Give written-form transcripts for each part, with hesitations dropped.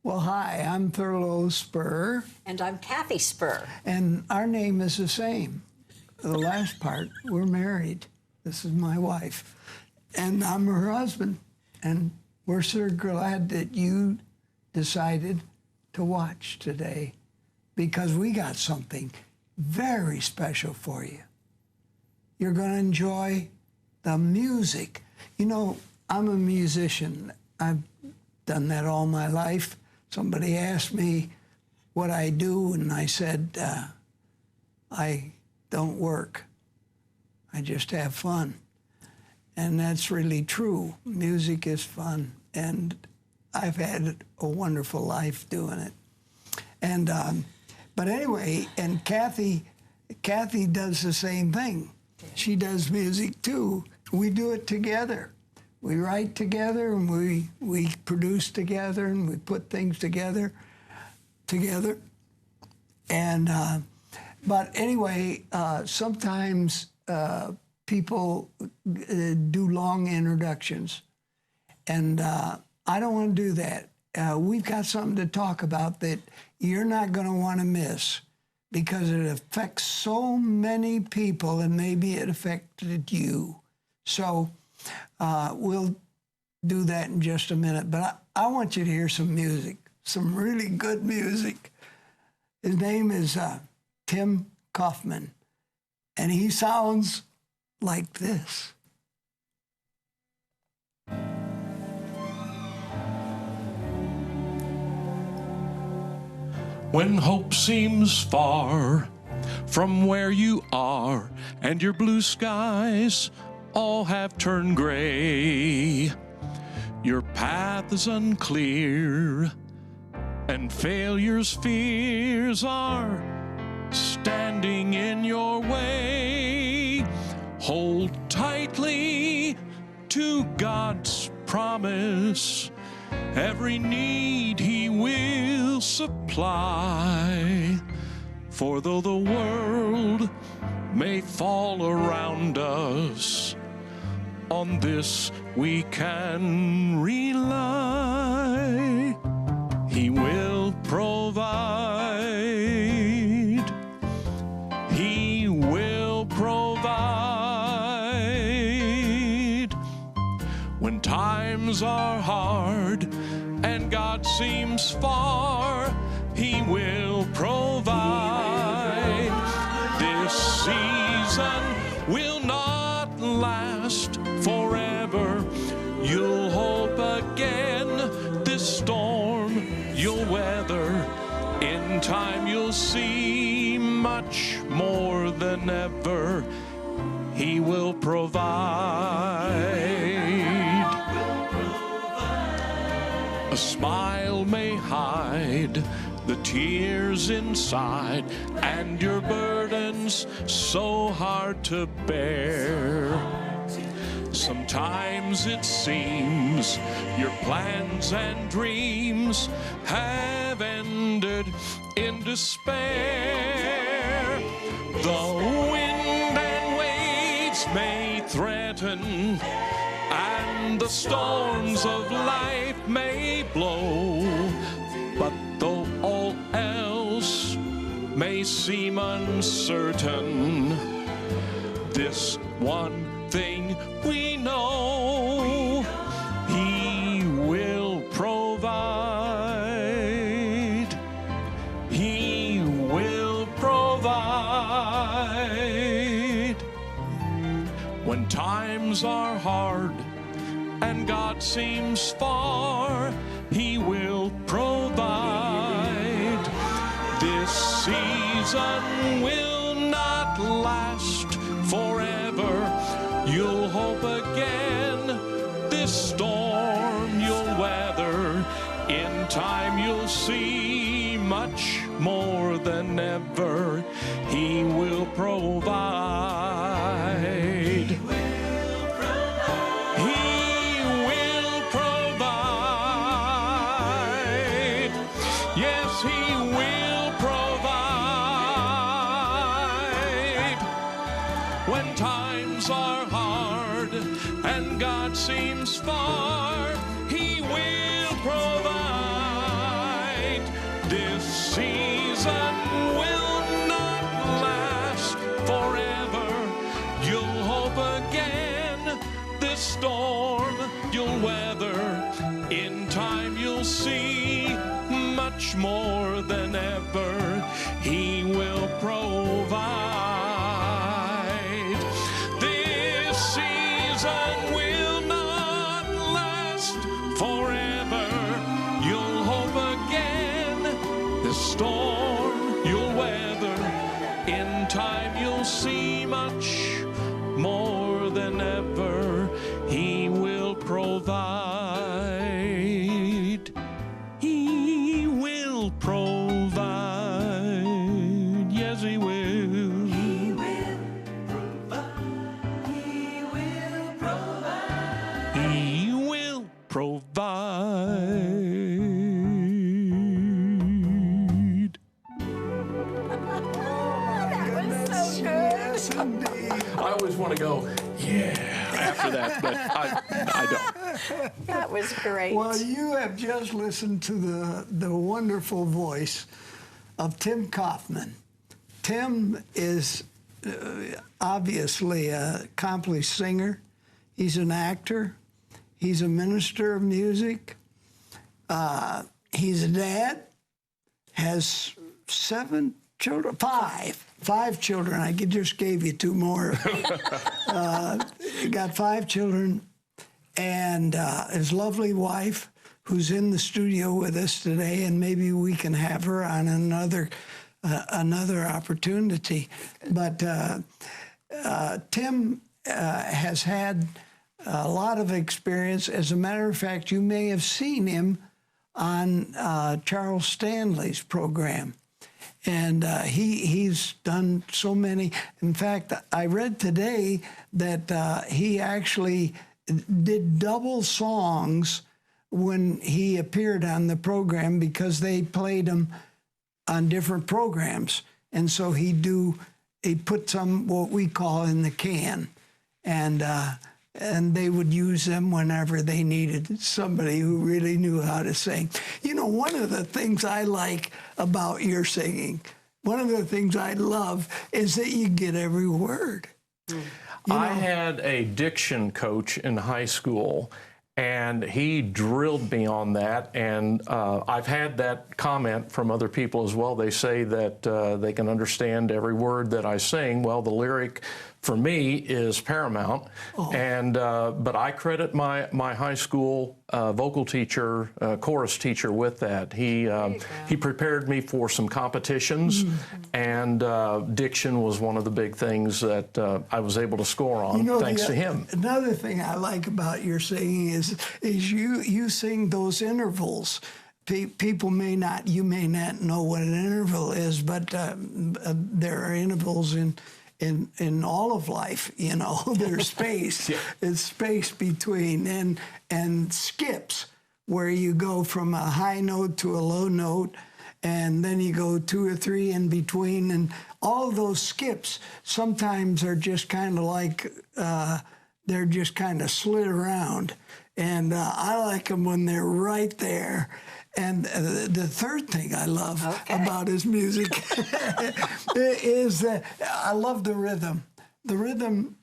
Well, hi, I'm Thurlow Spurr. And I'm Kathey Spurr. And our name is the same. The last part, we're married. This is my wife. And I'm her husband. And we're so glad that you decided to watch today because we got something very special for you. You're going to enjoy the music. You know, I'm a musician. I've done that all my life. Somebody asked me what I do, and I said, I don't work. I just have fun. And that's really true. Music is fun, and I've had a wonderful life doing it. And but anyway, and Kathey does the same thing. She does music too. We do it together. We write together, and we produce together, and we put things together. And but anyway, sometimes people do long introductions, and I don't want to do that. We've got something to talk about that you're not going to want to miss because it affects so many people, and maybe it affected you. So we'll do that in just a minute. But I want you to hear some music, some really good music. His name is Tim Kaufman, and he sounds like this. When hope seems far from where you are and your blue skies all have turned gray, your path is unclear and failure's fears are standing in your way, hold tightly to God's promise. Every need He will supply. For though the world may fall around us, on this we can rely. He will provide. He will provide. When times are hard and God seems far, He will provide. This season will not last forever. You'll hope again. This storm you'll weather. In time you'll see much more than ever. He will provide. A smile may hide the tears inside, and your burdens so hard to bear. Sometimes it seems your plans and dreams have ended in despair. The wind and waves may threaten, and the storms of life may blow, but though all else may seem uncertain, this one thing we know, He will provide. He will provide. When times are hard and God seems far, He will provide. This season will not last forever. You'll hope again. This storm you'll weather. In time you'll see much more than ever. He will provide. He will provide. Yes, He will provide. When times are hard and God seems far, He will provide. season will not last forever. You'll hope again. This storm you'll weather. In time you'll see much more than ever. He will provide. This season will not last forever. You'll hope again. This storm you'll weather. In time you'll see much more than ever. He will provide. He will provide. Yes, he will. He will provide. He will provide. He will provide. That was so good. Yes, indeed. I always want to go, yeah, after that, but I don't. That was great. Well, you have just listened to the wonderful voice of Tim Kaufman. Tim is obviously an accomplished singer. He's an actor. He's a minister of music. He's a dad. Has 7 children, 5 children. I just gave you 2 more. Got 5 children, and his lovely wife, who's in the studio with us today, and maybe we can have her on another opportunity. But Tim has had a lot of experience. As a matter of fact, you may have seen him on Charles Stanley's program. And he's done so many. In fact, I read today that he actually did double songs when he appeared on the program because they played them on different programs. And so he put some, what we call, in the can. And they would use them whenever they needed somebody who really knew how to sing. You know, one of the things I like about your singing, one of the things I love is that you get every word. I had a diction coach in high school, and he drilled me on that. And I've had that comment from other people as well. They say that they can understand every word that I sing. Well, the lyric for me is paramount. And but I credit my high school vocal teacher, chorus teacher with that. He prepared me for some competitions, and diction was one of the big things that I was able to score on, thanks to him. Another thing I like about your singing is you sing those intervals. People may not know what an interval is, but there are intervals in all of life, you know. There's space. It's space between, and skips where you go from a high note to a low note, and then you go 2 or 3 in between, and all of those skips sometimes are just kind of like they're just kind of slid around, and I like them when they're right there. And the third thing I love about his music is that I love the rhythm. The rhythm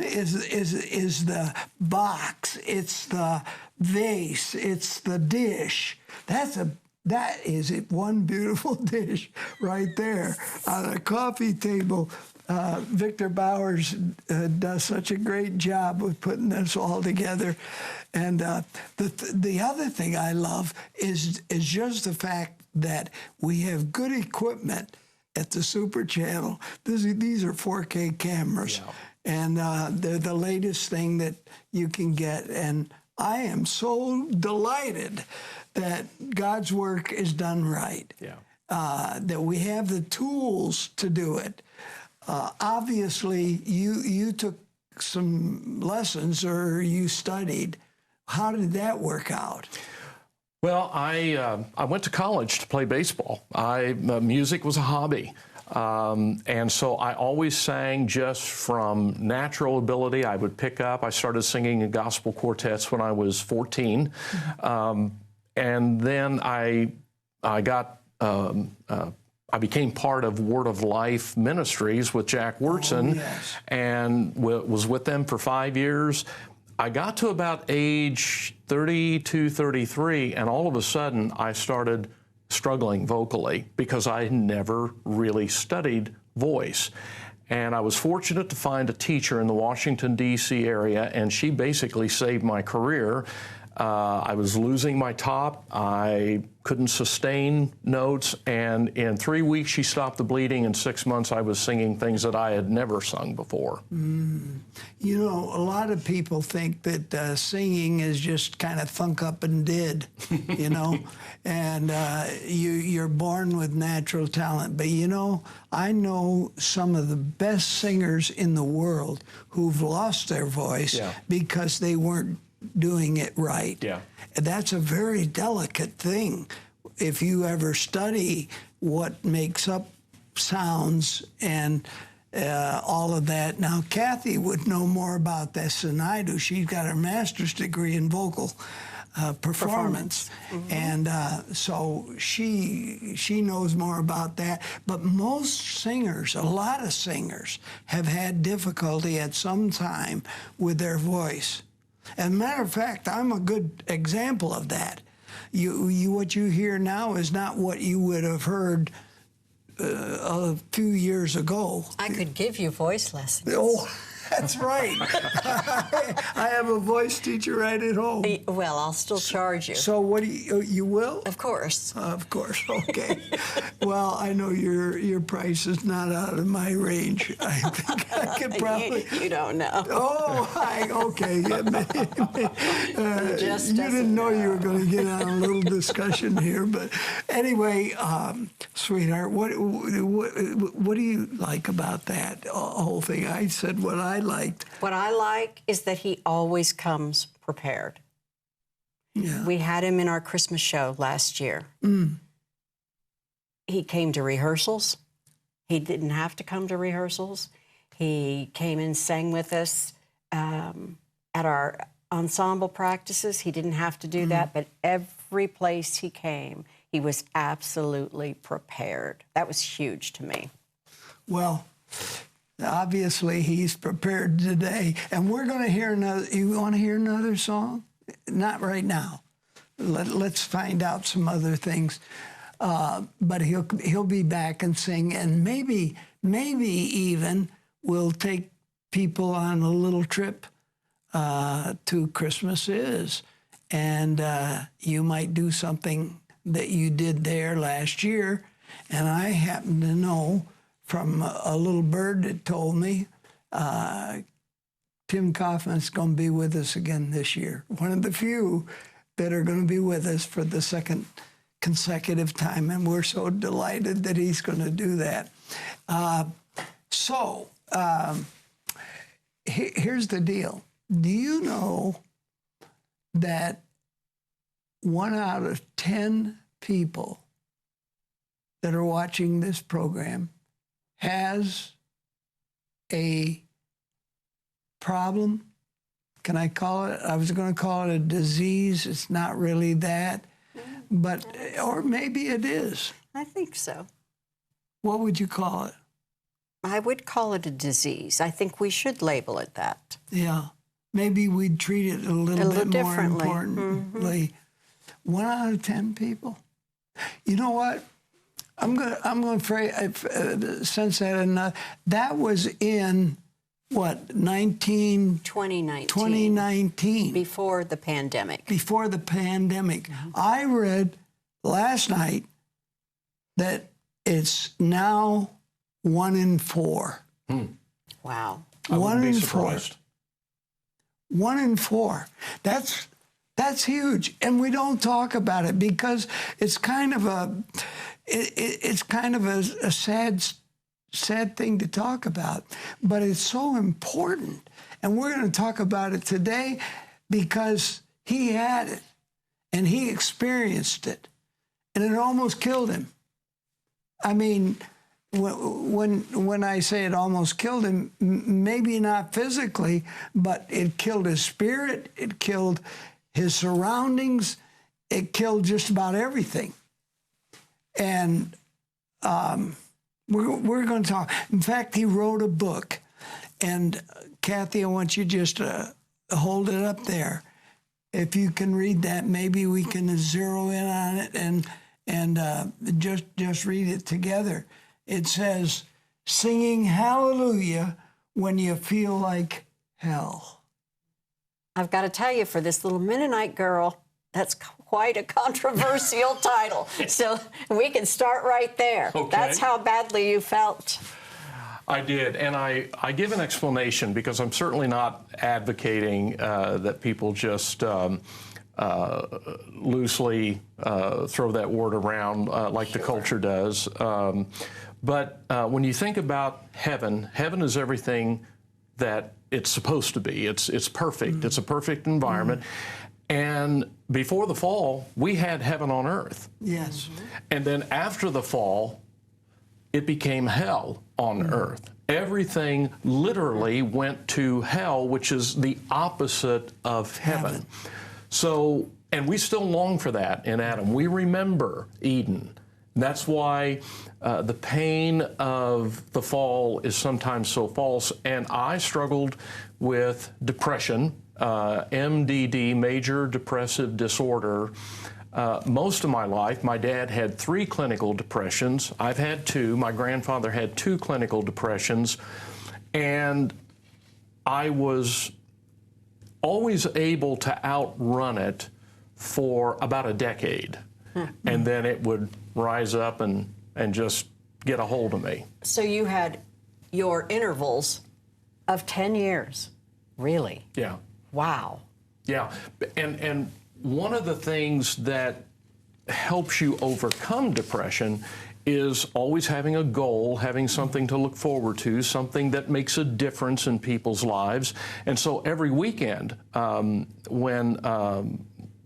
is the box. It's the vase. It's the dish. That is one beautiful dish right there on a coffee table. Victor Bowers does such a great job with putting this all together. And the other thing I love is just the fact that we have good equipment at the Super Channel. These are 4K cameras, and they're the latest thing that you can get. And I am so delighted that God's work is done right, that we have the tools to do it. Obviously, you took some lessons or you studied. How did that work out? Well, I went to college to play baseball. Music was a hobby. And so I always sang just from natural ability. I would pick up. I started singing in gospel quartets when I was 14. And then I got I became part of Word of Life Ministries with Jack Wurtson, yes. and was with them for 5 years. I got to about age 32, 33, and all of a sudden I started struggling vocally because I never really studied voice. And I was fortunate to find a teacher in the Washington, D.C. area, and she basically saved my career. I was losing my top. I couldn't sustain notes. And in 3 weeks, she stopped the bleeding. In 6 months, I was singing things that I had never sung before. You know, a lot of people think that singing is just kind of thunk up and did, you know, and you're born with natural talent. But, you know, I know some of the best singers in the world who've lost their voice because they weren't doing it right. Yeah. That's a very delicate thing. If you ever study what makes up sounds and all of that. Now, Kathey would know more about this than I do. She's got her master's degree in vocal performance. And so she knows more about that. But most singers, a lot of singers, have had difficulty at some time with their voice. As a matter of fact, I'm a good example of that. What you hear now is not what you would have heard a few years ago. I could give you voice lessons. Oh, that's right. I have a voice teacher right at home. Well, I'll still charge you. So what do you will? Of course. Of course, okay. Well, I know your price is not out of my range. I think I could probably... You don't know. Oh, okay. Just you doesn't didn't know you know. were going to get on a little discussion here, but anyway, sweetheart, what do you like about that whole thing? I said what I liked. What I like is that he always comes prepared. Yeah. We had him in our Christmas show last year. He came to rehearsals. He didn't have to come to rehearsals. He came and sang with us at our ensemble practices. He didn't have to do that, but every place he came, he was absolutely prepared. That was huge to me. Well, obviously he's prepared today, and we're going to hear another. You want to hear another song? Not right now. Let's find out some other things. But he'll be back and sing, and maybe even we'll take people on a little trip to ChristmasIs, and you might do something that you did there last year. And I happen to know from a little bird that told me Tim Kaufman's going to be with us again this year. One of the few that are going to be with us for the second consecutive time, and we're so delighted that he's going to do that. Here's the deal. Do you know that 1 out of 10 people that are watching this program has a problem? Can I call it? I was going to call it a disease. It's not really that, but, or maybe it is. I think so. What would you call it? I would call it a disease. I think we should label it that. Yeah. Maybe we'd treat it a little bit more differently. importantly. 1 out of 10 people. You know what? I'm going to sense that enough. That was in what, 2019? Before the pandemic. Before the pandemic. I read last night that it's now 1 in 4. Wow. I wouldn't be 1 in 4. surprised. 1 in 4. That's huge, and we don't talk about it because it's kind of a sad thing to talk about, but it's so important, and we're going to talk about it today because he had it, and he experienced it, and it almost killed him. I mean, when I say it almost killed him, maybe not physically, but it killed his spirit, it killed his surroundings, it killed just about everything. And we're going to talk. In fact, he wrote a book. And Kathey, I want you just to hold it up there. If you can read that, maybe we can zero in on it and just read it together. It says, singing hallelujah when you feel like hell. I've got to tell you, for this little Mennonite girl, that's quite a controversial title. So we can start right there. Okay. That's how badly you felt. I did, and I give an explanation because I'm certainly not advocating that people just loosely throw that word around like the culture does. But when you think about heaven, heaven is everything that it's supposed to be. It's perfect. It's a perfect environment. And before the fall, we had heaven on earth. Yes. And then after the fall, it became hell on earth. Everything literally went to hell, which is the opposite of heaven. So, and we still long for that in Adam. We remember Eden. That's why the pain of the fall is sometimes so false. And I struggled with depression, MDD, major depressive disorder. Most of my life. My dad had 3 clinical depressions. I've had 2. My grandfather had 2 clinical depressions. And I was always able to outrun it for about a decade. And then it would rise up and just get a hold of me. So you had your intervals of 10 years, really? Yeah. Wow. Yeah. And one of the things that helps you overcome depression is always having a goal, having something to look forward to, something that makes a difference in people's lives. And so every weekend,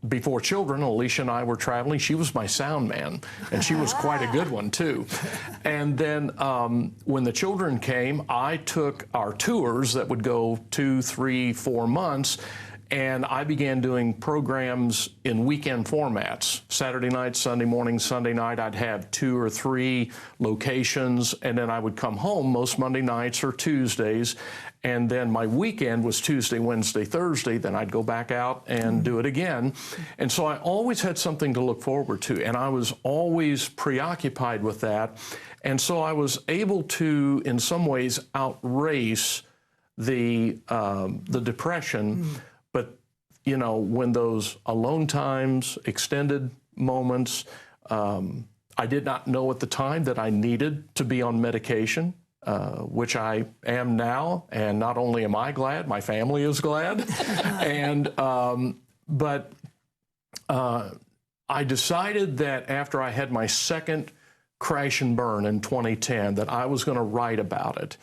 before children, Alicia and I were traveling. She was my sound man, and she was quite a good one, too. And then when the children came, I took our tours that would go 2, 3, 4 months, and I began doing programs in weekend formats. Saturday night, Sunday morning, Sunday night, I'd have 2 or 3 locations, and then I would come home most Monday nights or Tuesdays, and then my weekend was Tuesday, Wednesday, Thursday. Then I'd go back out and do it again. And so I always had something to look forward to, and I was always preoccupied with that. And so I was able to, in some ways, outrace the depression. But, you know, when those alone times, extended moments, I did not know at the time that I needed to be on medication. Which I am now, and not only am I glad, my family is glad. And but I decided that after I had my second crash and burn in 2010, that I was going to write about it.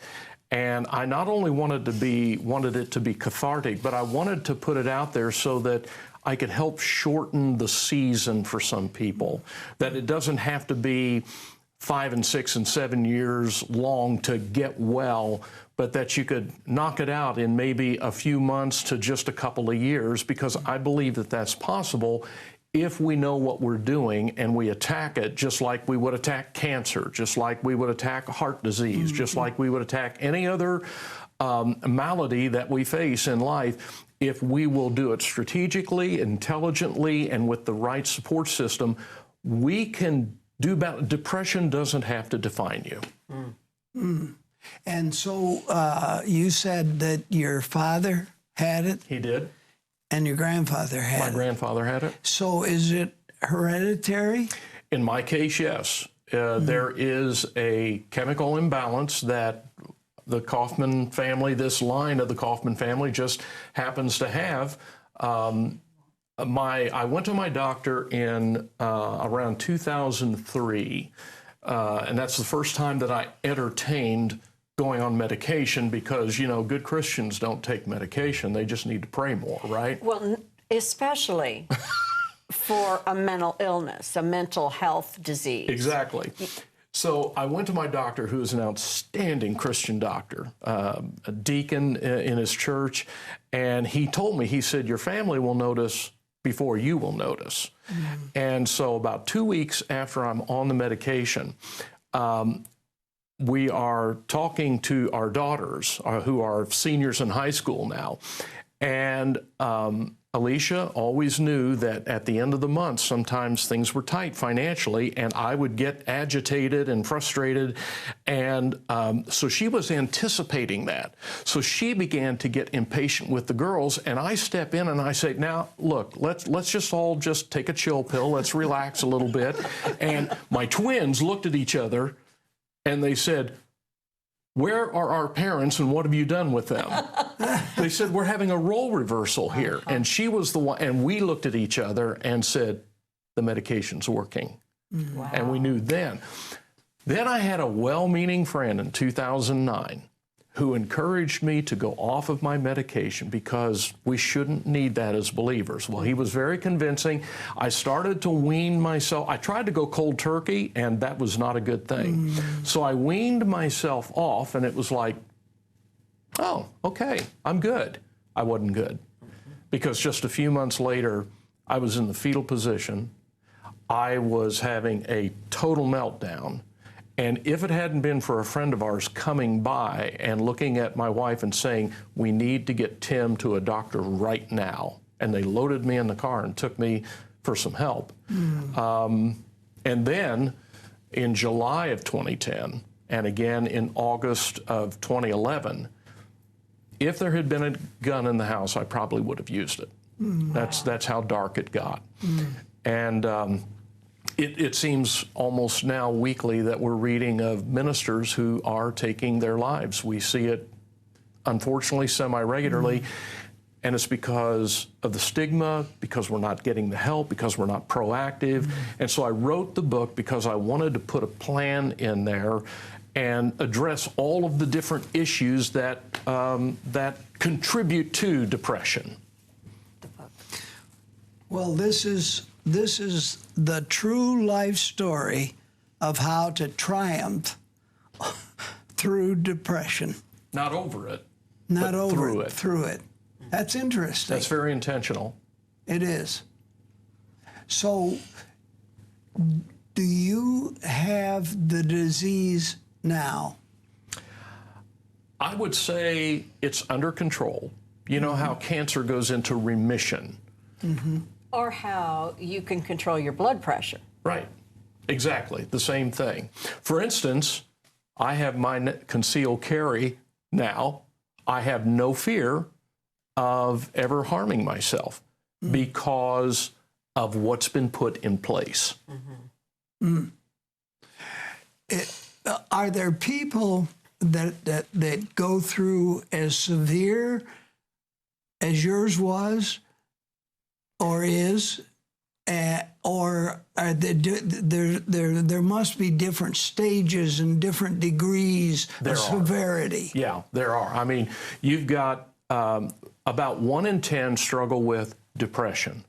And I not only wanted it to be cathartic, but I wanted to put it out there so that I could help shorten the season for some people. That it doesn't have to be 5 and 6 and 7 years long to get well, but that you could knock it out in maybe a few months to just a couple of years, because I believe that that's possible if we know what we're doing and we attack it just like we would attack cancer, just like we would attack heart disease, just like we would attack any other malady that we face in life. If we will do it strategically, intelligently, and with the right support system, we can do better. Depression doesn't have to define you. And so you said that your father had it? He did. And your grandfather had it? My grandfather had it. So is it hereditary? In my case, yes. There is a chemical imbalance that the Kaufman family, this line of the Kaufman family, just happens to have. I went to my doctor in around 2003, and that's the first time that I entertained going on medication, because, you know, good Christians don't take medication. They just need to pray more, right? Well, especially for a mental illness, a mental health disease. Exactly. So I went to my doctor, who is an outstanding Christian doctor, a deacon in his church, and he told me, he said, your family will notice before you will notice. And so about 2 weeks after I'm on the medication, we are talking to our daughters who are seniors in high school now. And Alicia always knew that at the end of the month, sometimes things were tight financially, and I would get agitated and frustrated. And so she was anticipating that. So she began to get impatient with the girls, and I step in and I say, now, look, let's just all just take a chill pill. Let's relax a little bit. And my twins looked at each other and they said, where are our parents and what have you done with them? They said, we're having a role reversal here. And she was the one, and we looked at each other and said, the medication's working. Wow. And we knew then. Then I had a well-meaning friend in 2009 who encouraged me to go off of my medication because we shouldn't need that as believers. Well, he was very convincing. I started to wean myself. I tried to go cold turkey, and that was not a good thing. So I weaned myself off, and it was like, oh, okay, I'm good. I wasn't good. Because just a few months later, I was in the fetal position. I was having a total meltdown. And if it hadn't been for a friend of ours coming by and looking at my wife and saying, we need to get Tim to a doctor right now, and they loaded me in the car and took me for some help. And then in July of 2010, and again in August of 2011, if there had been a gun in the house, I probably would have used it. That's how dark it got. And it seems almost now weekly that we're reading of ministers who are taking their lives. We see it, unfortunately, semi-regularly, and it's because of the stigma, because we're not getting the help, because we're not proactive. And so I wrote the book because I wanted to put a plan in there and address all of the different issues that, that contribute to depression. Well, this is the true life story of how to triumph through depression. Not over it. Not but over it, through it. That's interesting. That's very intentional. It is. So, do you have the disease now? I would say it's under control. You know how cancer goes into remission. Or how you can control your blood pressure. Right. Exactly. The same thing. For instance, I have my concealed carry now. I have no fear of ever harming myself because of what's been put in place. Are there people that go through as severe as yours was, or is, or are there must be different stages and different degrees of severity? Yeah, there are. I mean, you've got about 1 in 10 struggle with depression.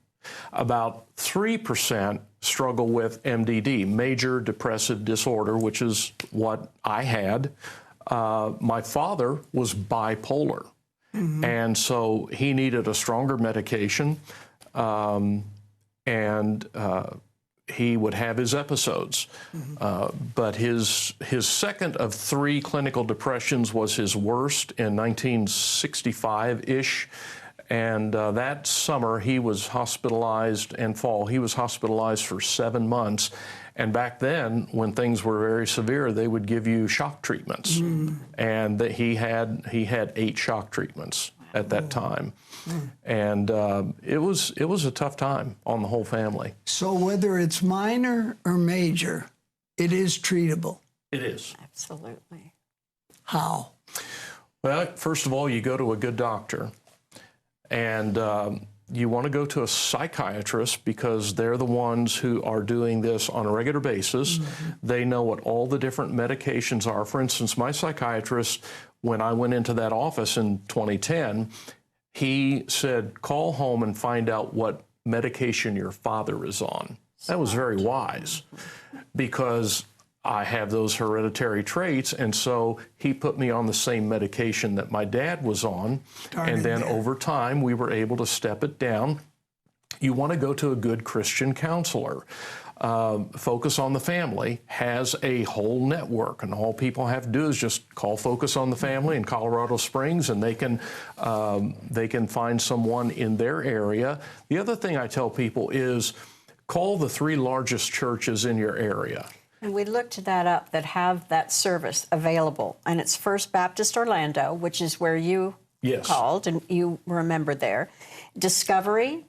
About 3% struggle with MDD, major depressive disorder, which is what I had. My father was bipolar, and so he needed a stronger medication. He would have his episodes. But his second of 3 clinical depressions was his worst in 1965-ish. And that summer, he was hospitalized, and fall, he was hospitalized for 7 months. And back then, when things were very severe, they would give you shock treatments. And he had 8 shock treatments at that time. And it was a tough time on the whole family. So whether it's minor or major, it is treatable. It is. Absolutely. How? Well, first of all, you go to a good doctor. And you want to go to a psychiatrist because they're the ones who are doing this on a regular basis. They know what all the different medications are. For instance, my psychiatrist, when I went into that office in 2010, he said, call home and find out what medication your father is on. That was very wise because I have those hereditary traits, and so he put me on the same medication that my dad was on, and then over time we were able to step it down. You want to go to a good Christian counselor. Focus on the Family has a whole network, and all people have to do is just call Focus on the Family in Colorado Springs, and they can find someone in their area. The other thing I tell people is call the 3 largest churches in your area. And we looked that up that have that service available. And it's First Baptist Orlando, which is where you called and you remember there. Discovery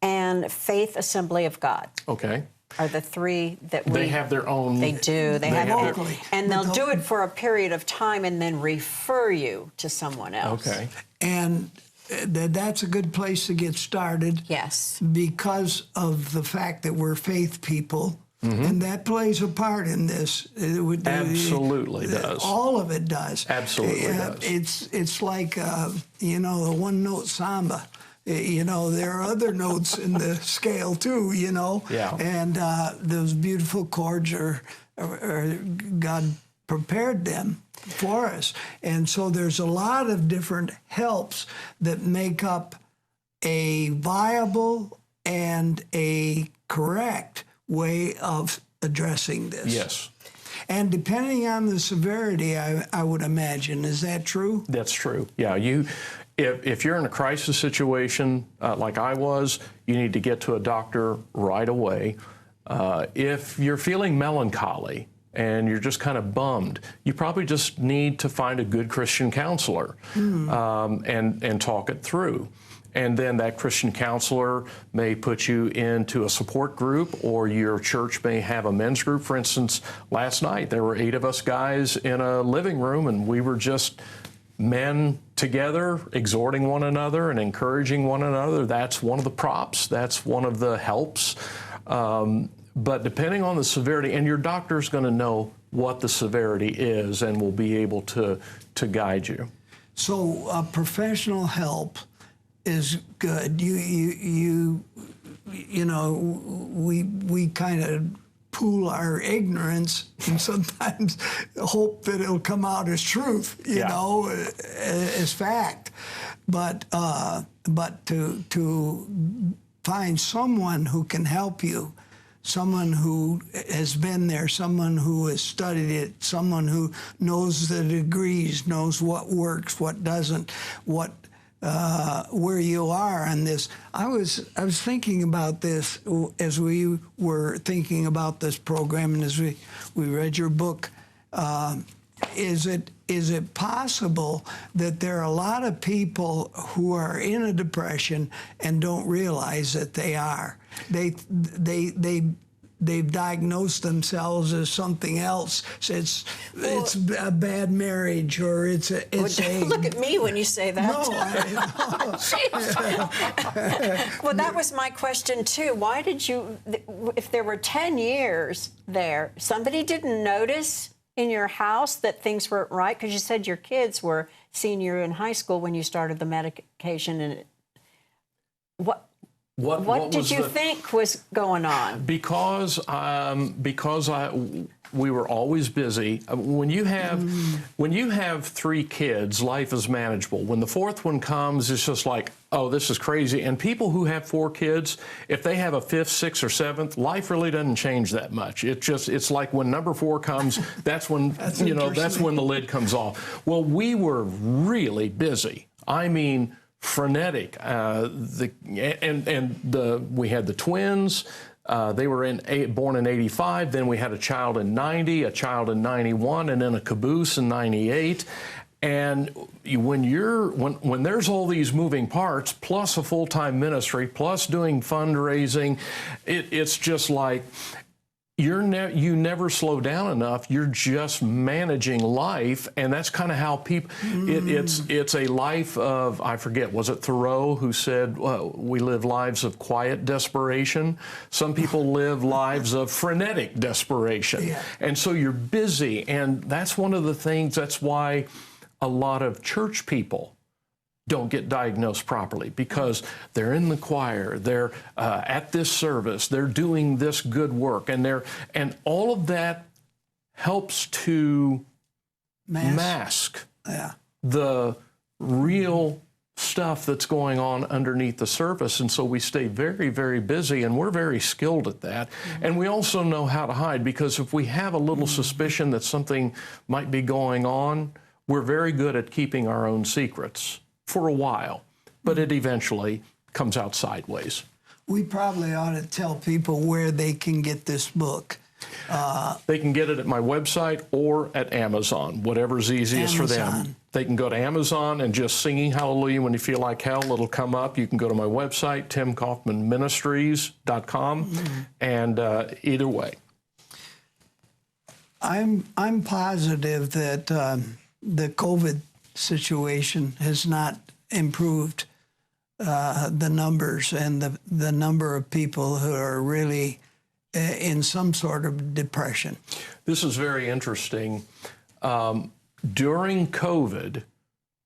and Faith Assembly of God. Okay. Are the 3 that we... They have their own... They do. They have locally. And they'll do it for a period of time and then refer you to someone else. Okay. And that's a good place to get started. Yes. Because of the fact that we're faith people. And that plays a part in this. Absolutely does. All of it does. Absolutely does. It's like, you know, the one-note samba. You know, there are other notes in the scale, too, you know. Yeah. And those beautiful chords are God prepared them for us. And so there's a lot of different helps that make up a viable and a correct way of addressing this. Yes. And depending on the severity, I would imagine, is that true? That's true. Yeah, if you're in a crisis situation like I was, you need to get to a doctor right away. If you're feeling melancholy and you're just kind of bummed, you probably just need to find a good Christian counselor and talk it through. And then that Christian counselor may put you into a support group, or your church may have a men's group. For instance, last night there were 8 of us guys in a living room, and we were just men together, exhorting one another and encouraging one another. That's one of the props. That's one of the helps. But depending on the severity, and your doctor's going to know what the severity is and will be able to guide you. So professional help is good. You know, we kind of pool our ignorance and sometimes hope that it'll come out as truth, you know, as fact. But to find someone who can help you, someone who has been there, someone who has studied it, someone who knows the degrees, knows what works, what doesn't, where you are on this. I was thinking about this as we were thinking about this program, and as we read your book. Is it possible that there are a lot of people who are in a depression and don't realize that they are? They've diagnosed themselves as something else. So it's a bad marriage, or it's a Look at me when you say that. No, Well, that was my question too. Why did you, if there were 10 years there, somebody didn't notice in your house that things weren't right? Because you said your kids were senior in high school when you started the medication, and What did you think was going on? Because we were always busy. When you have 3 kids, life is manageable. When the 4th one comes, it's just like, oh, this is crazy. And people who have 4 kids, if they have a 5th, 6th, or 7th, life really doesn't change that much. It's like when number 4 comes, that's when that's when the lid comes off. Well, we were really busy. I mean, frenetic. We had the twins. They were born in 85. Then we had a child in 90, a child in 91, and then a caboose in 98. And when there's all these moving parts, plus a full-time ministry, plus doing fundraising, it's just like you never slow down enough. You're just managing life, and that's kind of how people. It's a life of, I forget, was it Thurlow who said we live lives of quiet desperation? Some people live lives of frenetic desperation, and so you're busy, and that's one of the things. That's why a lot of church people don't get diagnosed properly, because they're in the choir, they're at this service, they're doing this good work, and all of that helps to mask the real stuff that's going on underneath the surface, and so we stay very, very busy, and we're very skilled at that. And we also know how to hide, because if we have a little suspicion that something might be going on, we're very good at keeping our own secrets for a while, but it eventually comes out sideways. We probably ought to tell people where they can get this book. They can get it at my website or at Amazon, whatever's easiest for them. They can go to Amazon and just Singing Hallelujah When You Feel Like Hell, it'll come up. You can go to my website, timkaufmanministries.com, and either way. I'm positive that the COVID situation has not improved the numbers and the number of people who are really in some sort of depression. This is very interesting. During COVID,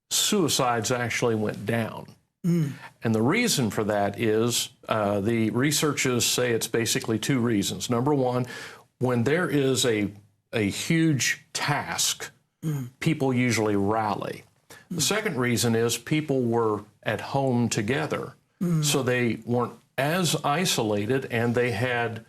suicides actually went down. And the reason for that is the researchers say it's basically two reasons. Number one, when there is a huge task, people usually rally. The second reason is people were at home together, so they weren't as isolated, and they had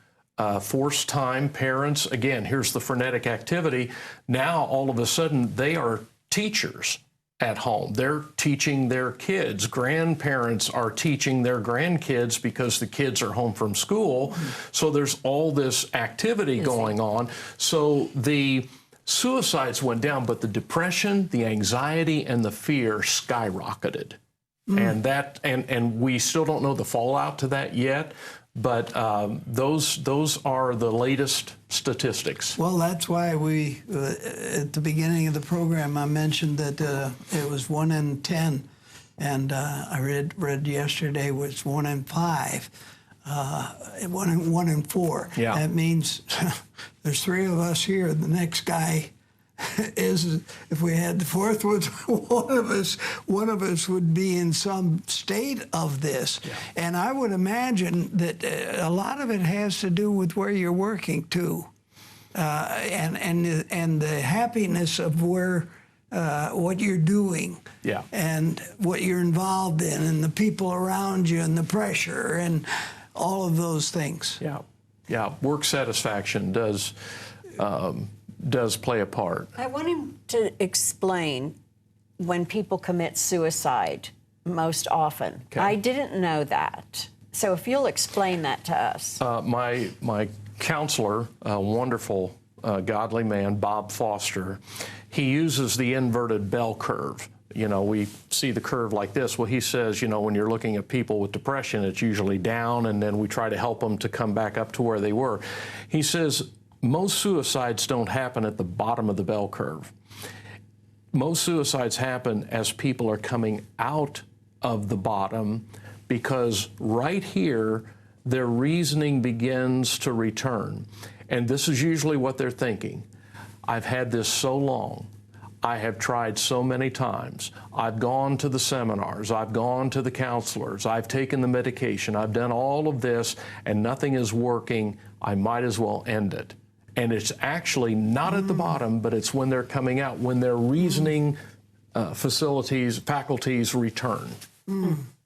forced time. Parents, again, here's the frenetic activity. Now, all of a sudden, they are teachers at home. They're teaching their kids. Grandparents are teaching their grandkids because the kids are home from school. So there's all this activity going on. So the suicides went down, but the depression, the anxiety, and the fear skyrocketed. And that, and we still don't know the fallout to that yet, but those are the latest statistics. Well, that's why we, at the beginning of the program, I mentioned that it was 1 in 10, and I read yesterday was 1 in 5, 1 in 4. Yeah. That means there's 3 of us here. The next guy is, if we had the fourth one, one of us would be in some state of this. Yeah. And I would imagine that a lot of it has to do with where you're working too, and the happiness of where what you're doing, and what you're involved in, and the people around you, and the pressure, and all of those things. Yeah. Work satisfaction does play a part. I want him to explain when people commit suicide most often. Okay. I didn't know that. So if you'll explain that to us. My counselor, a wonderful, godly man, Bob Foster, he uses the inverted bell curve. You know, we see the curve like this. Well, he says, you know, when you're looking at people with depression, it's usually down, and then we try to help them to come back up to where they were. He says, most suicides don't happen at the bottom of the bell curve. Most suicides happen as people are coming out of the bottom, because right here, their reasoning begins to return. And this is usually what they're thinking. I've had this so long. I have tried so many times. I've gone to the seminars. I've gone to the counselors. I've taken the medication. I've done all of this, and nothing is working. I might as well end it. And it's actually not at the bottom, but it's when they're coming out, when their reasoning faculties return.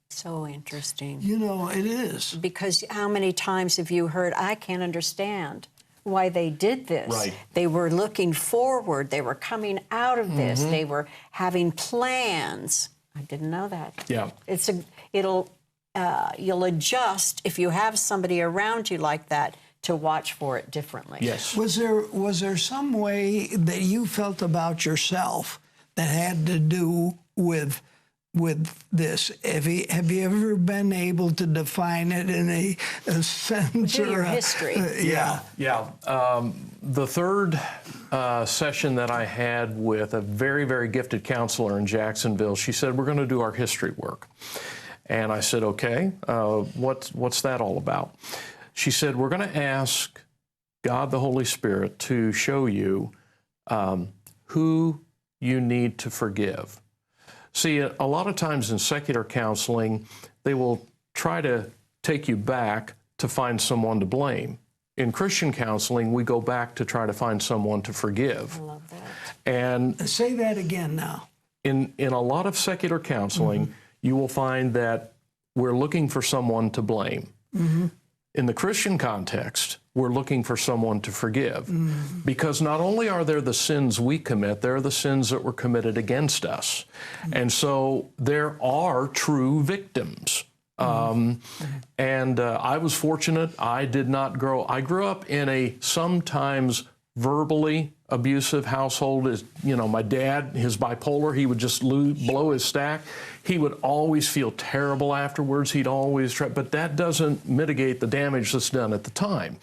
So interesting. You know, it is. Because how many times have you heard, I can't understand why they did this. Right. They were looking forward. They were coming out of this. They were having plans. I didn't know that. Yeah. You'll adjust if you have somebody around you like that to watch for it differently. Yes. Was there some way that you felt about yourself that had to do with this? Have you ever been able to define it in a sense? Or your history. Yeah. The third session that I had with a very, very gifted counselor in Jacksonville, she said, we're going to do our history work. And I said, okay, what's that all about? She said, we're going to ask God the Holy Spirit to show you who you need to forgive. See, a lot of times in secular counseling, they will try to take you back to find someone to blame. In Christian counseling, we go back to try to find someone to forgive. I love that. And Say that again now. in a lot of secular counseling, you will find that we're looking for someone to blame. In the Christian context, we're looking for someone to forgive. Because not only are there the sins we commit, there are the sins that were committed against us. And so there are true victims. And I was fortunate. I grew up in a sometimes verbally abusive household. You know, my dad, his bipolar, he would just blow his stack. He would always feel terrible afterwards. He'd always try, but that doesn't mitigate the damage that's done at the time.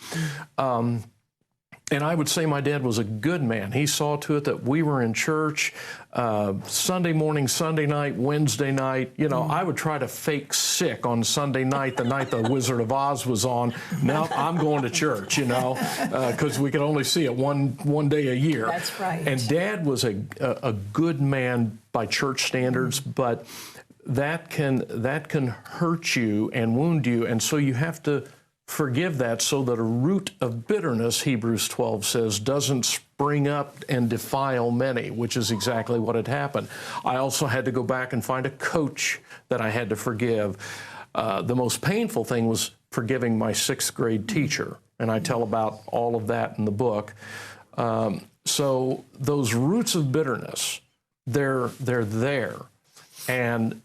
And I would say my dad was a good man. He saw to it that we were in church Sunday morning, Sunday night, Wednesday night. You know, I would try to fake sick on Sunday night, the night the Wizard of Oz was on. Now I'm going to church, you know, because we could only see it one day a year. That's right. And Dad was a good man by church standards, but that can hurt you and wound you, and so you have to forgive that so that a root of bitterness, Hebrews 12 says, doesn't spring up and defile many, which is exactly what had happened. I also had to go back and find a coach that I had to forgive. The most painful thing was forgiving my 6th grade teacher, and I tell about all of that in the book. So those roots of bitterness, they're there, and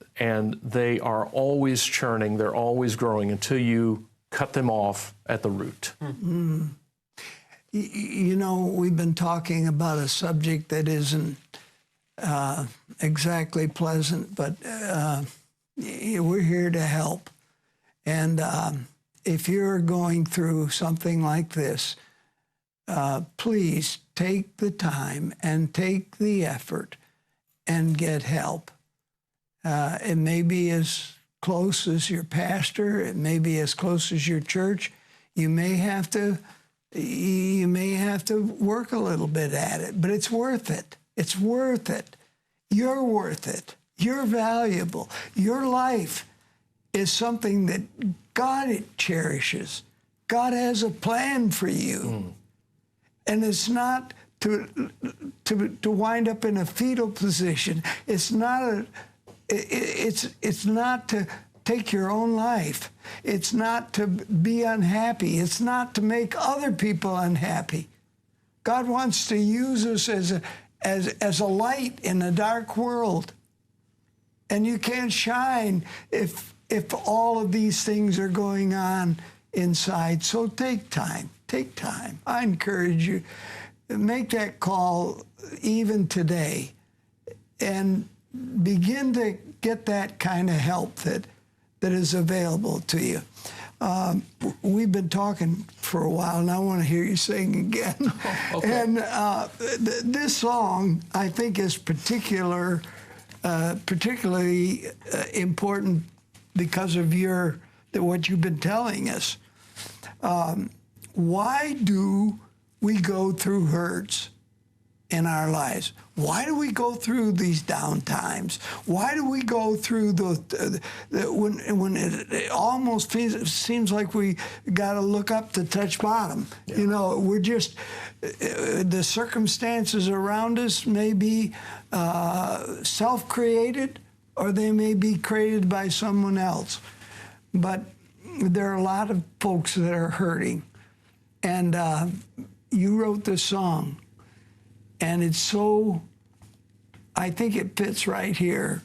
they are always churning, they're always growing until you cut them off at the root. You know, we've been talking about a subject that isn't exactly pleasant, but we're here to help. And if you're going through something like this, please take the time and take the effort and get help. It may be as close as your pastor, it may be as close as your church. You may have to work a little bit at it, but it's worth it. It's worth it. You're worth it. You're valuable. Your life is something that God cherishes. God has a plan for you. And it's not to wind up in a fetal position. It's not it's not to take your own life. It's not to be unhappy. It's not to make other people unhappy. God wants to use us as a light in a dark world. And you can't shine if all of these things are going on inside. So take time. Take time. I encourage you, make that call even today and begin to get that kind of help that is available to you. We've been talking for a while, and I want to hear you sing again. Okay. And this song, I think, is particularly important because of what you've been telling us. Why do we go through hurts in our lives? Why do we go through these down times? Why do we go through when it almost seems like we got to look up to touch bottom? Yeah. You know, we're just, the circumstances around us may be self-created, or they may be created by someone else. But there are a lot of folks that are hurting. And you wrote this song, and it's so, I think it fits right here.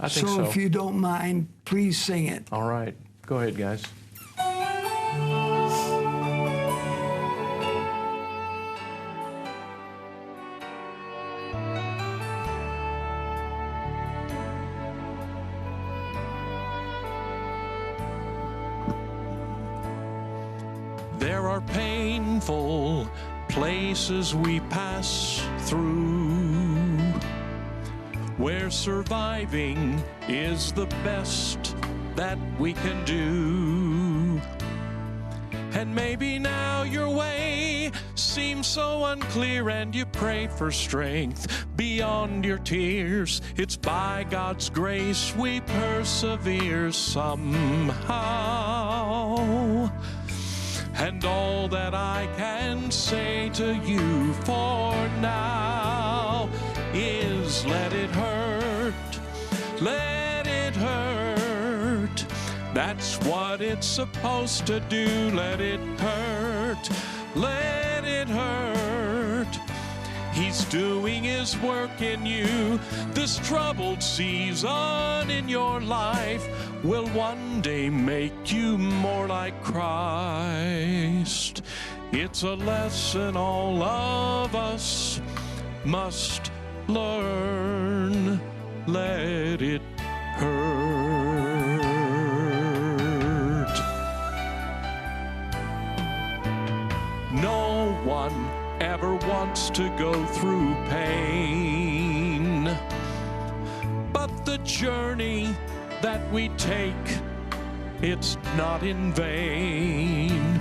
I think so. So if you don't mind, please sing it. All right. Go ahead, guys. There are painful places we pass through, where surviving is the best that we can do. And maybe now your way seems so unclear, and you pray for strength beyond your tears. It's by God's grace we persevere somehow. And all that I can say to you for now is let it hurt, let it hurt. That's what it's supposed to do. Let it hurt. Let it hurt. He's doing his work in you. This troubled season in your life will one day make you more like Christ. It's a lesson all of us must learn. Let it hurt. No one ever wants to go through pain, but the journey that we take, it's not in vain.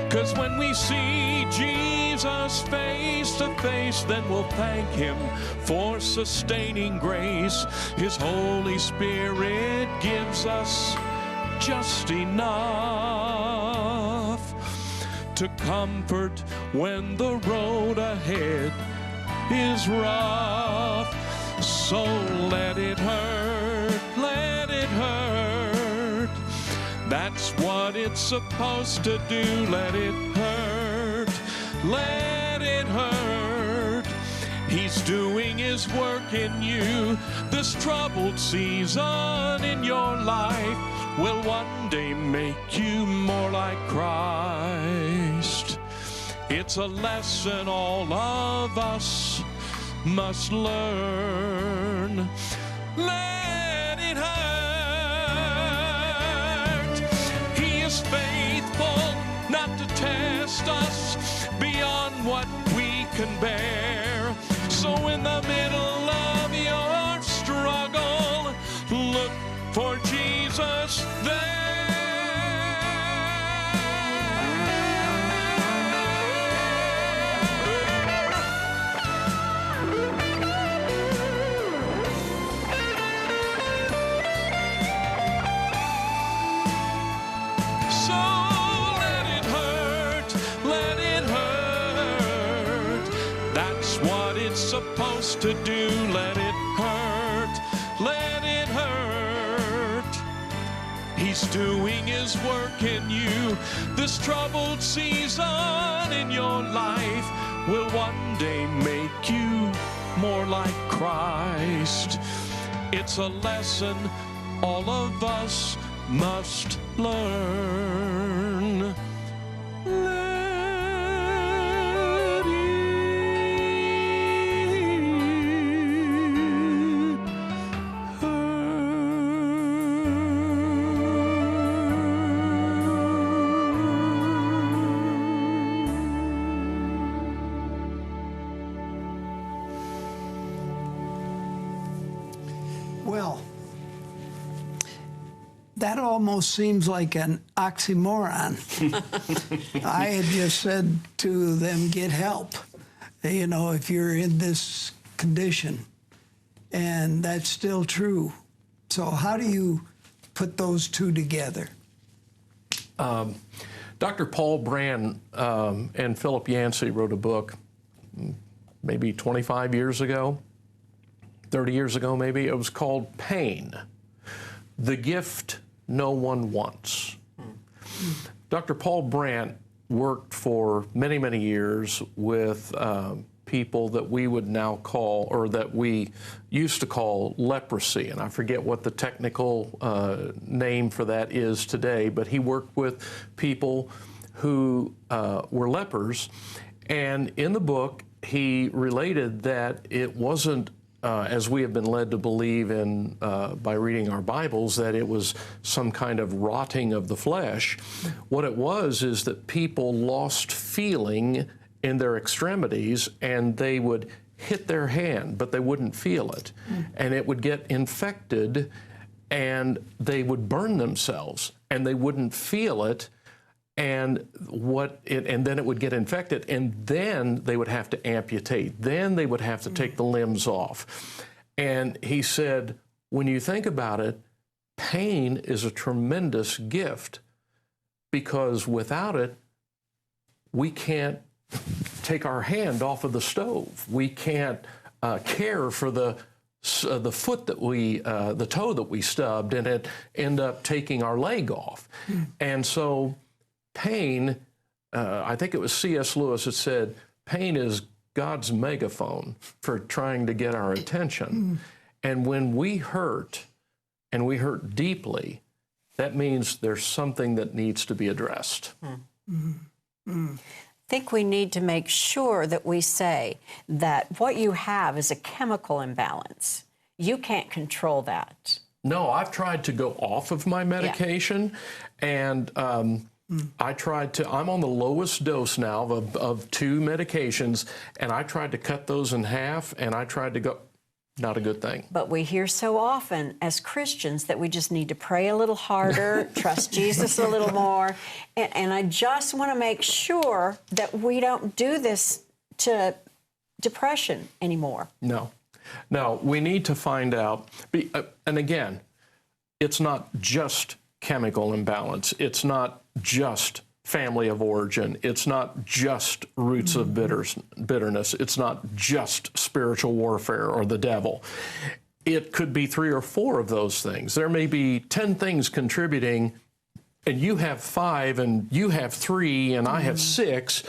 'Cause when we see Jesus face to face, then we'll thank him for sustaining grace. His Holy Spirit gives us just enough to comfort when the road ahead is rough. So let it hurt, let it hurt. That's what it's supposed to do. Let it hurt, let it hurt. He's doing his work in you. This troubled season in your life will one day make you more like Christ. It's a lesson all of us must learn. Let it hurt. He is faithful not to test us beyond what we can bear. So in the middle of your struggle, look for Jesus there. So let it hurt, let it hurt. That's what it's supposed to do. Let it hurt, let it hurt. He's doing his work in you. This troubled season in your life will one day make you more like Christ. It's a lesson all of us must learn. Let it Well, that almost seems like an oxymoron. I had just said to them, get help, you know, if you're in this condition. And that's still true. So how do you put those two together? Dr. Paul Brand and Philip Yancey wrote a book maybe 25 years ago, 30 years ago maybe. It was called Pain, the Gift No One Wants. Dr. Paul Brand worked for many, many years with people that we would now call, or that we used to call, leprosy. And I forget what the technical name for that is today, but he worked with people who were lepers. And in the book, he related that it wasn't, as we have been led to believe in by reading our Bibles, that it was some kind of rotting of the flesh. What it was is that people lost feeling in their extremities, and they would hit their hand, but they wouldn't feel it. And it would get infected, and they would burn themselves, and they wouldn't feel it. And then it would get infected, and then they would have to amputate. Then they would have to take the limbs off. And he said, when you think about it, pain is a tremendous gift, because without it, we can't take our hand off of the stove. We can't care for the the foot that the toe that we stubbed, and it ended up taking our leg off. And so pain, I think it was C.S. Lewis that said, pain is God's megaphone for trying to get our attention. And when we hurt, and we hurt deeply, that means there's something that needs to be addressed. I think we need to make sure that we say that what you have is a chemical imbalance. You can't control that. No, I've tried to go off of my medication, and I tried to, I'm on the lowest dose now of 2 medications, and I tried to cut those in half, and I tried to go, not a good thing. But we hear so often as Christians that we just need to pray a little harder, trust Jesus a little more. And I just want to make sure that we don't do this to depression anymore. No, we need to find out. And again, it's not just chemical imbalance. It's not just family of origin. It's not just roots of bitterness. It's not just spiritual warfare or the devil. It could be 3 or 4 of those things. There may be 10 things contributing, and you have 5, and you have 3, and I have 6,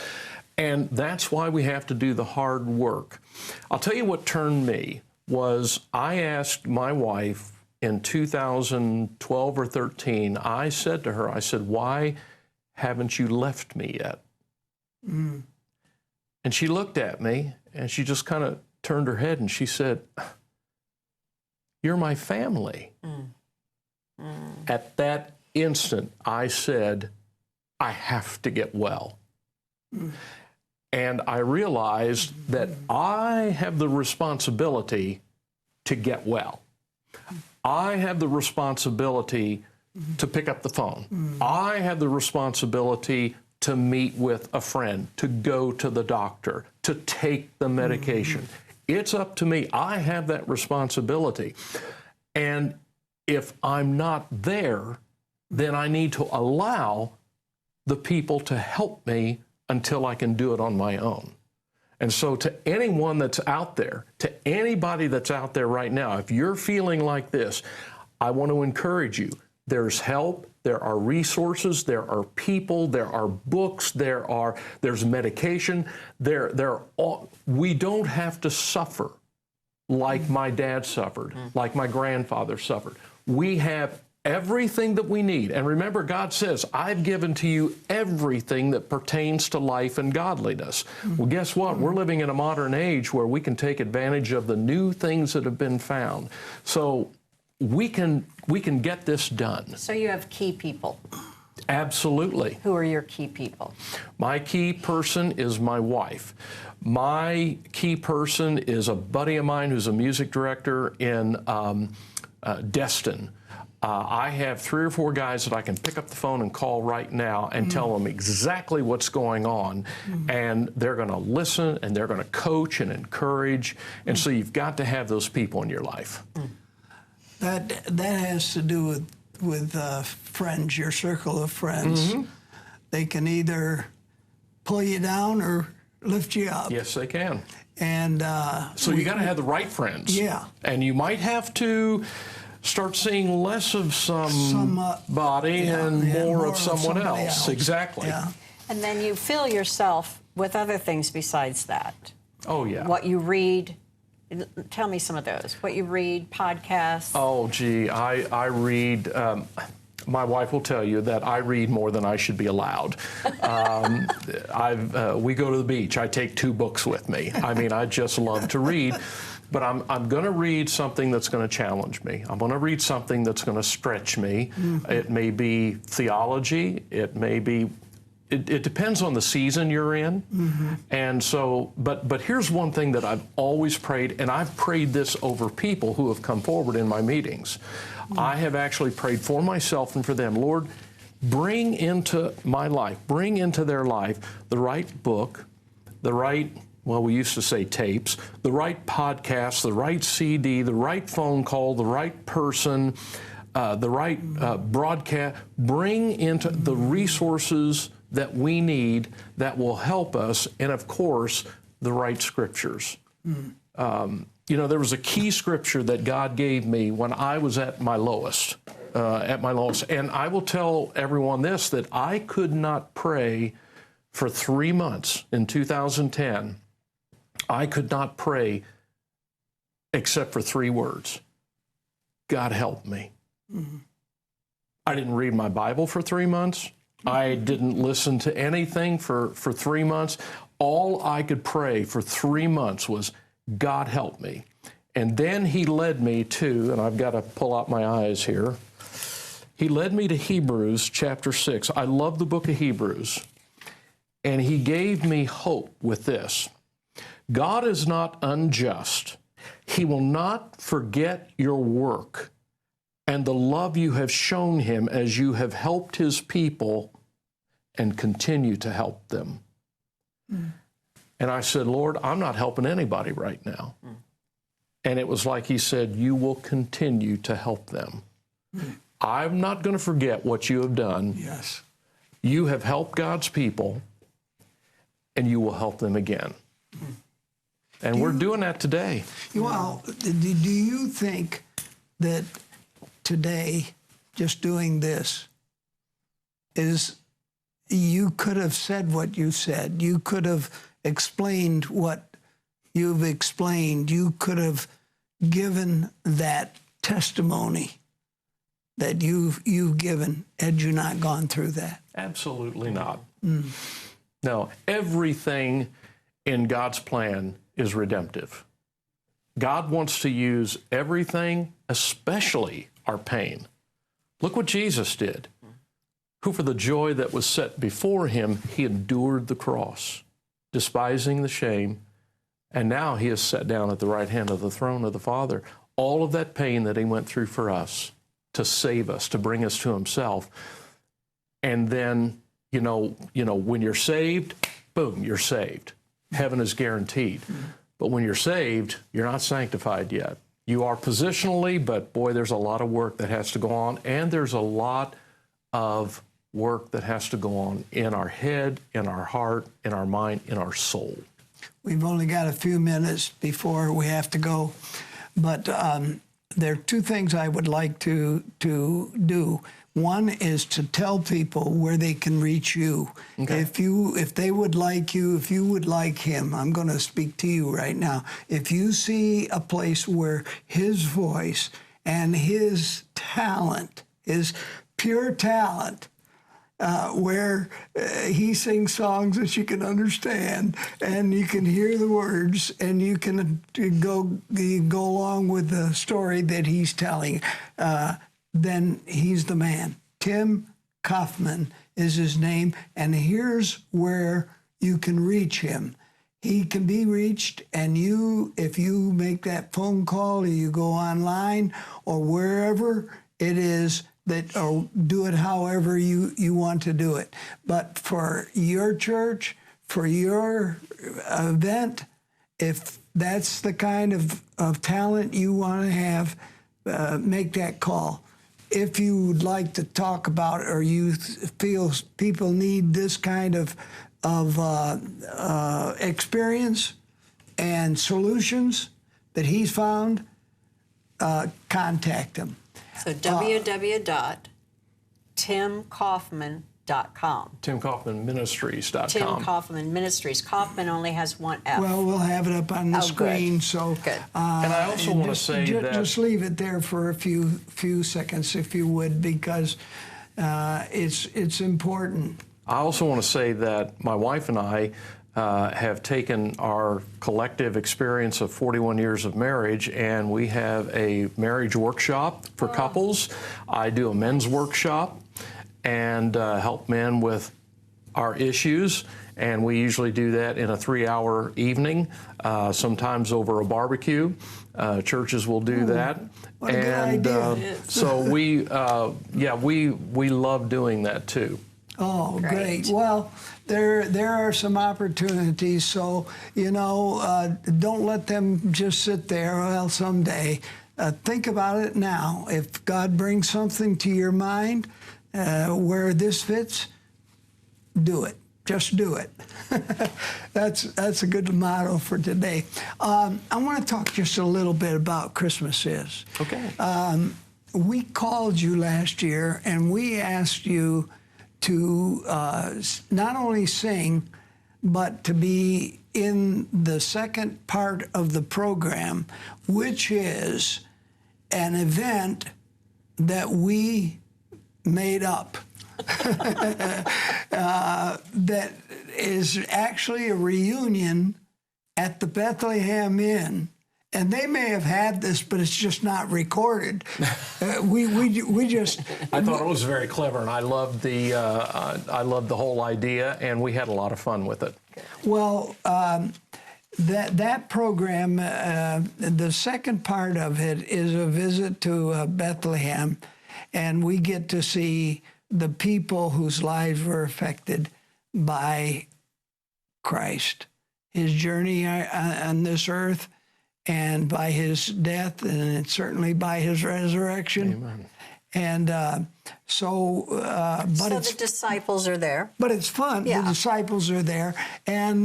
and that's why we have to do the hard work. I'll tell you what turned me was I asked my wife in 2012 or 13, I said to her, I said, why haven't you left me yet? And she looked at me, and she just kind of turned her head, and she said, you're my family. At that instant, I said, I have to get well. And I realized that I have the responsibility to get well. I have the responsibility to pick up the phone. I have the responsibility to meet with a friend, to go to the doctor, to take the medication. It's up to me. I have that responsibility. And if I'm not there, then I need to allow the people to help me until I can do it on my own. And so to anyone that's out there, to anybody that's out there right now, if you're feeling like this, I want to encourage you. There's help, there are resources, there are people, there are books, there's medication, we don't have to suffer like my dad suffered, like my grandfather suffered. We have everything that we need. And remember, God says, I've given to you everything that pertains to life and godliness. Well, guess what? We're living in a modern age where we can take advantage of the new things that have been found. So we can get this done. So you have key people. Absolutely. Who are your key people? My key person is my wife. My key person is a buddy of mine who's a music director in Destin. I have 3 or 4 guys that I can pick up the phone and call right now and tell them exactly what's going on. And they're going to listen, and they're going to coach and encourage. And so you've got to have those people in your life. That has to do with friends, your circle of friends. They can either pull you down or lift you up. Yes, they can. And so you got to have the right friends. Yeah. And you might have to start seeing less of somebody and more of someone else. Exactly. Yeah. And then you fill yourself with other things besides that. Oh, yeah. What you read. Tell me some of those. What you read, podcasts. Oh, gee, I read. My wife will tell you that I read more than I should be allowed. We go to the beach. I take 2 books with me. I mean, I just love to read. But I'm going to read something that's going to challenge me. I'm going to read something that's going to stretch me. It may be theology. It may be. It depends on the season you're in. And so, but here's one thing that I've always prayed, and I've prayed this over people who have come forward in my meetings. I have actually prayed for myself and for them. Lord, bring into my life, bring into their life the right book, the right, well, we used to say tapes, the right podcast, the right CD, the right phone call, the right person, the right broadcast. Bring into the resources that we need that will help us, and of course, the right scriptures. There was a key scripture that God gave me when I was at my lowest. And I will tell everyone this, that I could not pray for 3 months in 2010. I could not pray except for 3 words. God help me. Mm-hmm. I didn't read my Bible for 3 months. I didn't listen to anything for 3 months. All I could pray for 3 months was, God help me. And then he led me to, and I've got to pull out my eyes here, he led me to Hebrews chapter 6. I love the book of Hebrews. And he gave me hope with this. God is not unjust. He will not forget your work and the love you have shown him as you have helped his people and continue to help them. Mm. And I said, Lord, I'm not helping anybody right now. Mm. And it was like he said, you will continue to help them. Mm. I'm not going to forget what you have done. Yes. You have helped God's people, and you will help them again. Mm. And we're doing that today. Well, do you think that today, just doing this, is you could have said what you said. You could have explained what you've explained. You could have given that testimony that you've given had you not gone through that. Absolutely not. Mm. No, everything in God's plan is redemptive. God wants to use everything, especially our pain. Look what Jesus did, who for the joy that was set before him, he endured the cross, despising the shame, and now he is set down at the right hand of the throne of the Father. All of that pain that he went through for us, to save us, to bring us to himself. And then, when you're saved, boom, you're saved. Heaven is guaranteed. But when you're saved, you're not sanctified yet. You are positionally, but boy, there's a lot of work that has to go on, and there's a lot of work that has to go on in our head, in our heart, in our mind, in our soul. We've only got a few minutes before we have to go, but there are 2 things I would like to do. One is to tell people where they can reach you. Okay. If they would like you, if you would like him, I'm going to speak to you right now. If you see a place where his voice and his talent, his pure talent, where he sings songs that you can understand and you can hear the words and you can go along with the story that he's telling, then he's the man. Tim Kaufman is his name, and here's where you can reach him. He can be reached, and if you make that phone call or you go online or wherever it is, or do it however you want to do it. But for your church, for your event, if that's the kind of talent you want to have, make that call. If you would like to talk about, or you feel people need this kind of experience and solutions that he's found, contact him. So www.timkaufman.com. TimKaufmanMinistries.com. Tim Kaufman Ministries. Kaufman only has 1 F. Well, we'll have it up on the screen. Good. So, good. And I also want to say that just leave it there for a few seconds, if you would, because it's important. I also want to say that my wife and I have taken our collective experience of 41 years of marriage, and we have a marriage workshop for couples. I do a men's workshop and help men with our issues, and we usually do that in a 3-hour evening, sometimes over a barbecue. Churches will do that. What a good idea. So we love doing that too. Oh, great. Well, there are some opportunities, so, don't let them just sit there. Well, someday. Think about it now. If God brings something to your mind where this fits, do it. just do it. That's a good motto for today. I want to talk just a little bit about ChristmasIs. Okay. We called you last year and we asked you to not only sing, but to be in the second part of the program, which is an event that we made up. That is actually a reunion at the Bethlehem Inn. And they may have had this, but it's just not recorded. We just. I thought it was very clever, and I loved the whole idea, and we had a lot of fun with it. Well, that program, the second part of it is a visit to Bethlehem, and we get to see the people whose lives were affected by Christ, his journey on this earth, and by his death, and certainly by his resurrection. Amen. And so the disciples are there. But it's fun. Yeah. The disciples are there, and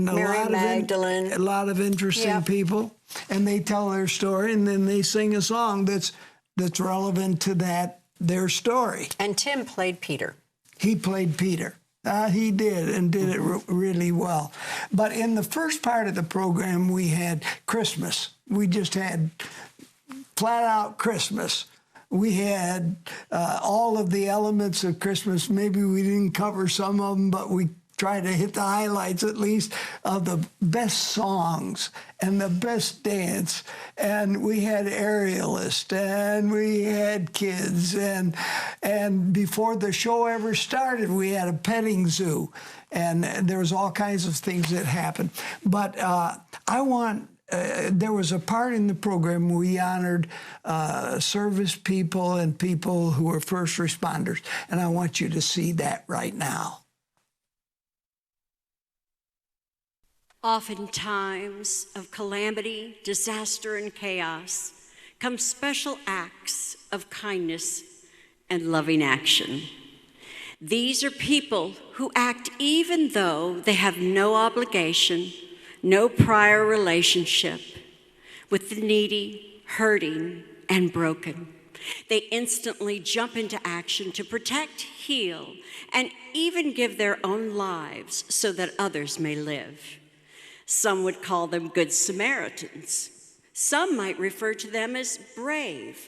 Mary Magdalene. A lot of interesting Yep. people, and they tell their story, and then they sing a song that's relevant to their story. And Tim played Peter. He played Peter. He did, and did it really well. But in the first part of the program, we had Christmas. We just had flat out Christmas. We had all of the elements of Christmas. Maybe we didn't cover some of them, but we tried to hit the highlights at least of the best songs and the best dance. And we had aerialists, and we had kids, and before the show ever started, we had a petting zoo, and there was all kinds of things that happened. But there was a part in the program where we honored service people and people who were first responders, and I want you to see that right now. Oftentimes of calamity, disaster, and chaos come special acts of kindness and loving action. These are people who act even though they have no obligation, no prior relationship with the needy, hurting, and broken. They instantly jump into action to protect, heal, and even give their own lives so that others may live. Some would call them Good Samaritans. Some might refer to them as brave.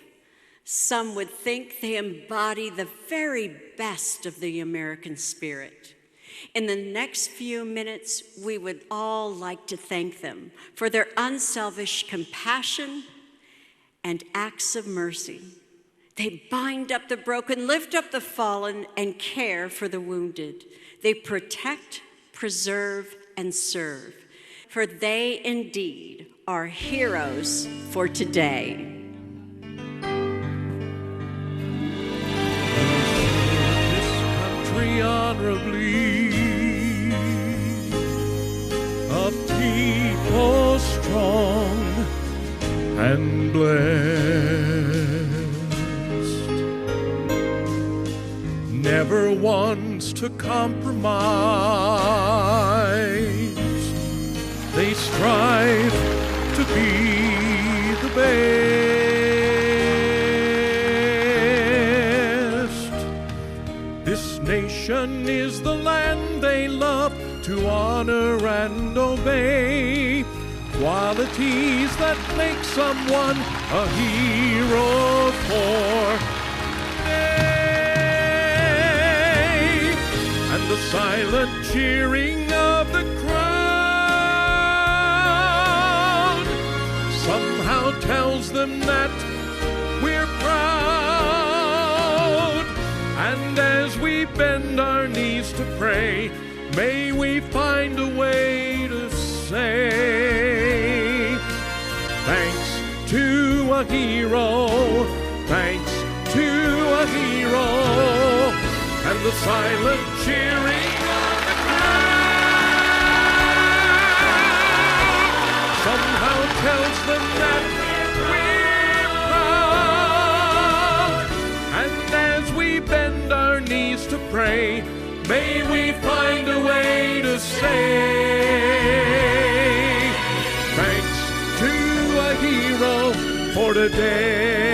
Some would think they embody the very best of the American spirit. In the next few minutes, we would all like to thank them for their unselfish compassion and acts of mercy. They bind up the broken, lift up the fallen, and care for the wounded. They protect, preserve, and serve. For they indeed are heroes for today. This country honorably, a people strong and blessed, never wants to compromise. They strive to be the best. This nation is the land they love to honor and obey, qualities that make someone a hero for today. And the silent cheering of the crowd somehow tells them that we're proud. And as we bend our knees to pray, may we find a way to say thanks to a hero, thanks to a hero. And the silent cheering of the crowd somehow tells them that we're proud. And as we bend our knees to pray, may we find a way to say thanks to a hero for today.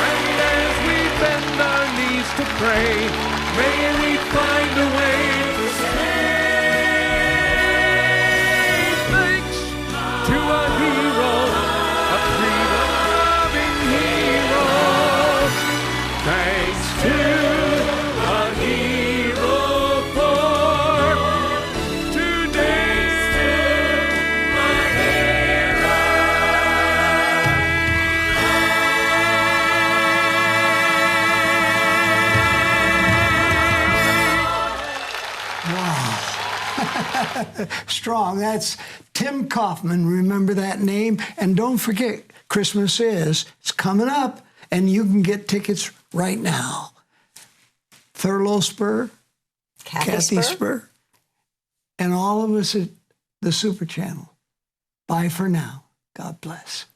And as we bend our knees to pray, may we find a way to say thanks to a hero, a freedom-loving hero. Thanks to a hero for today. Strong. That's Tim Kaufman. Remember that name. And don't forget, Christmas is. It's coming up, and you can get tickets right now. Thurlow Spurr, Kathey Spurr, and all of us at the Super Channel. Bye for now. God bless.